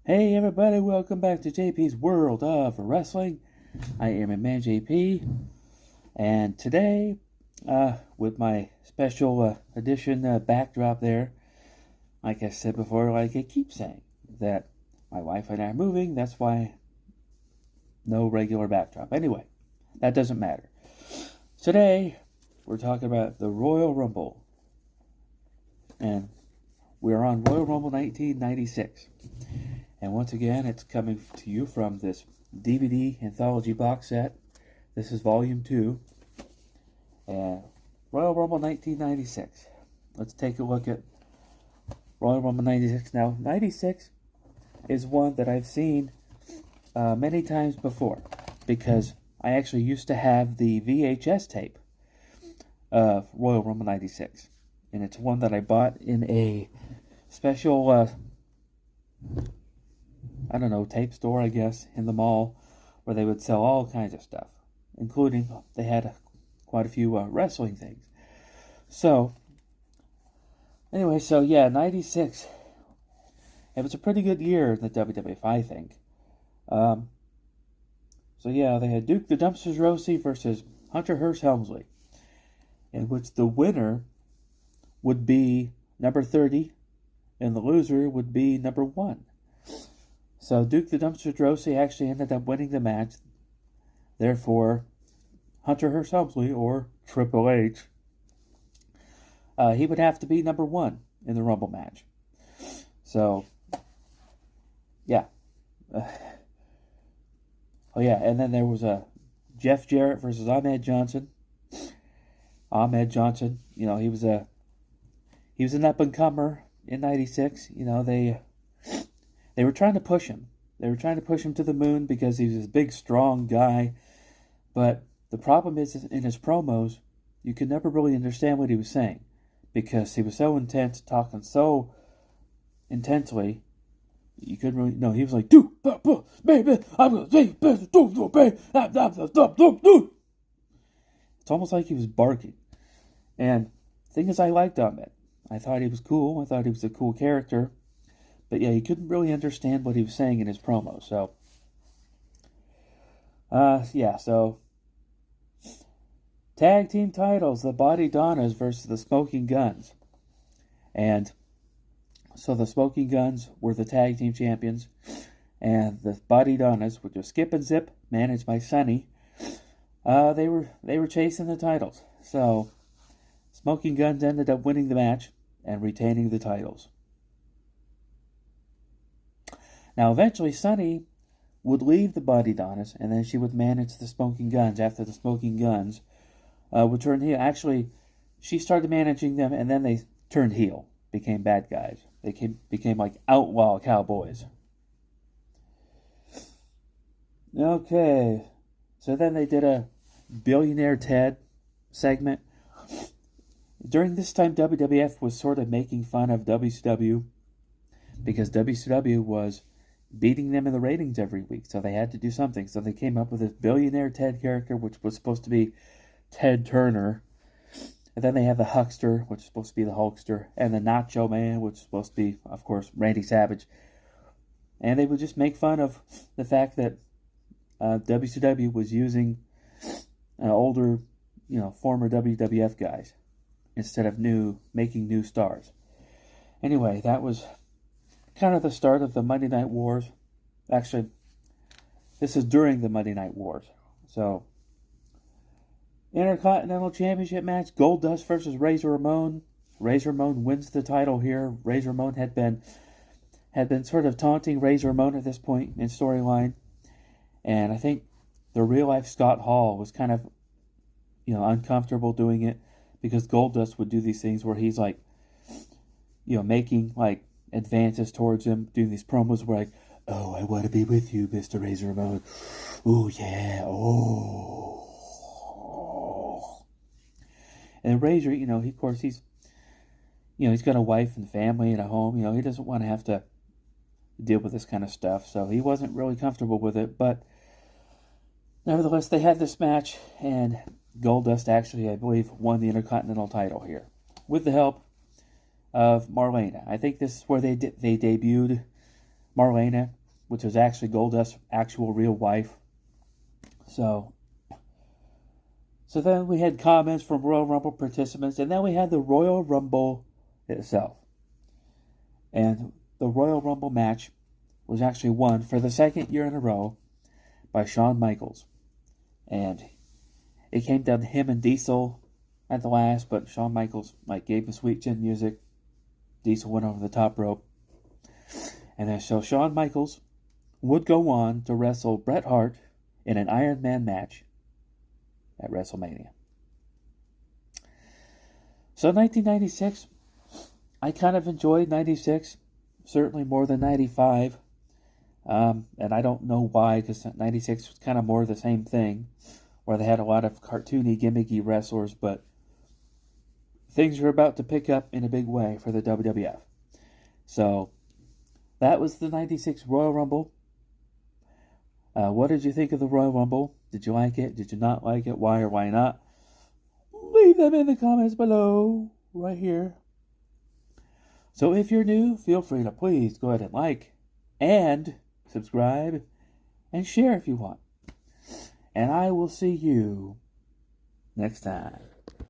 Hey everybody, welcome back to J.P.s World of Wrestling. I am a man J.P. And today, with my special edition backdrop there, like I said before, like I keep saying, that my wife and I are moving, that's why no regular backdrop. Anyway, that doesn't matter. Today, we're talking about the Royal Rumble. And we're on Royal Rumble 1996. And once again, it's coming to you from this DVD anthology box set. This is Volume 2. And Royal Rumble 1996. Let's take a look at Royal Rumble 96. Now, 96 is one that I've seen many times before. Because I actually used to have the VHS tape of Royal Rumble 96. And it's one that I bought in a special tape store, I guess, in the mall, where they would sell all kinds of stuff, including, they had quite a few wrestling things. So, anyway, 96, it was a pretty good year in the WWF, I think. They had Duke the Dumpster Droese versus Hunter Hearst Helmsley, in which the winner would be number 30, and the loser would be number 1. So Duke the Dumpster Droese actually ended up winning the match. Therefore, Hunter Hearst Helmsley, or Triple H, he would have to be number 1 in the Rumble match. So, yeah. And then there was Jeff Jarrett versus Ahmed Johnson. Ahmed Johnson, he was an up-and-comer in 96. They were trying to push him. They were trying to push him to the moon because he was this big, strong guy. But the problem is, in his promos, you could never really understand what he was saying, because he was so intense, talking so intensely, you couldn't really know. He was like, "Do baby, I'm gonna say do baby." It's almost like he was barking. And the thing is, I liked Ahmed. I thought he was cool. I thought he was a cool character. But yeah, you couldn't really understand what he was saying in his promo. So, tag team titles, the Body Donnas versus the Smoking Guns. And so the Smoking Guns were the tag team champions. And the Body Donnas, which was Skip and Zip, managed by Sonny, they were chasing the titles. So, Smoking Guns ended up winning the match and retaining the titles. Now, eventually, Sonny would leave the Body Donnas, and then she would manage the Smoking Guns after the Smoking Guns would turn heel. Actually, she started managing them, and then they turned heel, became bad guys. They became like outlaw cowboys. Okay, so then they did a Billionaire Ted segment. During this time, WWF was sort of making fun of WCW, because WCW was beating them in the ratings every week, so they had to do something. So they came up with this Billionaire Ted character, which was supposed to be Ted Turner. And then they had the Huckster, which is supposed to be the Hulkster, and the Nacho Man, which is supposed to be, of course, Randy Savage. And they would just make fun of the fact that WCW was using older, former WWF guys instead of making new stars. Anyway, that was kind of the start of the Monday Night Wars. Actually, this is during the Monday Night Wars. So, Intercontinental Championship match, Goldust versus Razor Ramon. Razor Ramon wins the title here. Razor Ramon had been sort of taunting Razor Ramon at this point in storyline. And I think the real life Scott Hall was kind of, uncomfortable doing it, because Goldust would do these things where he's like, making like advances towards him, doing these promos where like, "Oh, I want to be with you, Mr. Razor Ramon. Oh, yeah. Oh." And Razor, of course, he's got a wife and family and a home. He doesn't want to have to deal with this kind of stuff. So he wasn't really comfortable with it. But nevertheless, they had this match, and Goldust actually, I believe, won the Intercontinental title here with the help of Marlena. I think this is where they debuted Marlena, which was actually Goldust's actual real wife. So then we had comments from Royal Rumble participants, and then we had the Royal Rumble itself. And the Royal Rumble match was actually won for the second year in a row by Shawn Michaels. And it came down to him and Diesel at the last, but Shawn Michaels gave him sweet chin music. Diesel went over the top rope. And then so Shawn Michaels would go on to wrestle Bret Hart in an Iron Man match at WrestleMania. So 1996, I kind of enjoyed 96, certainly more than 95. And I don't know why, because 96 was kind of more of the same thing, where they had a lot of cartoony, gimmicky wrestlers, but things are about to pick up in a big way for the WWF. So that was the 96 Royal Rumble. What did you think of the Royal Rumble? Did you like it? Did you not like it? Why or why not? Leave them in the comments below, right here. So if you're new, feel free to please go ahead and like and subscribe and share if you want. And I will see you next time.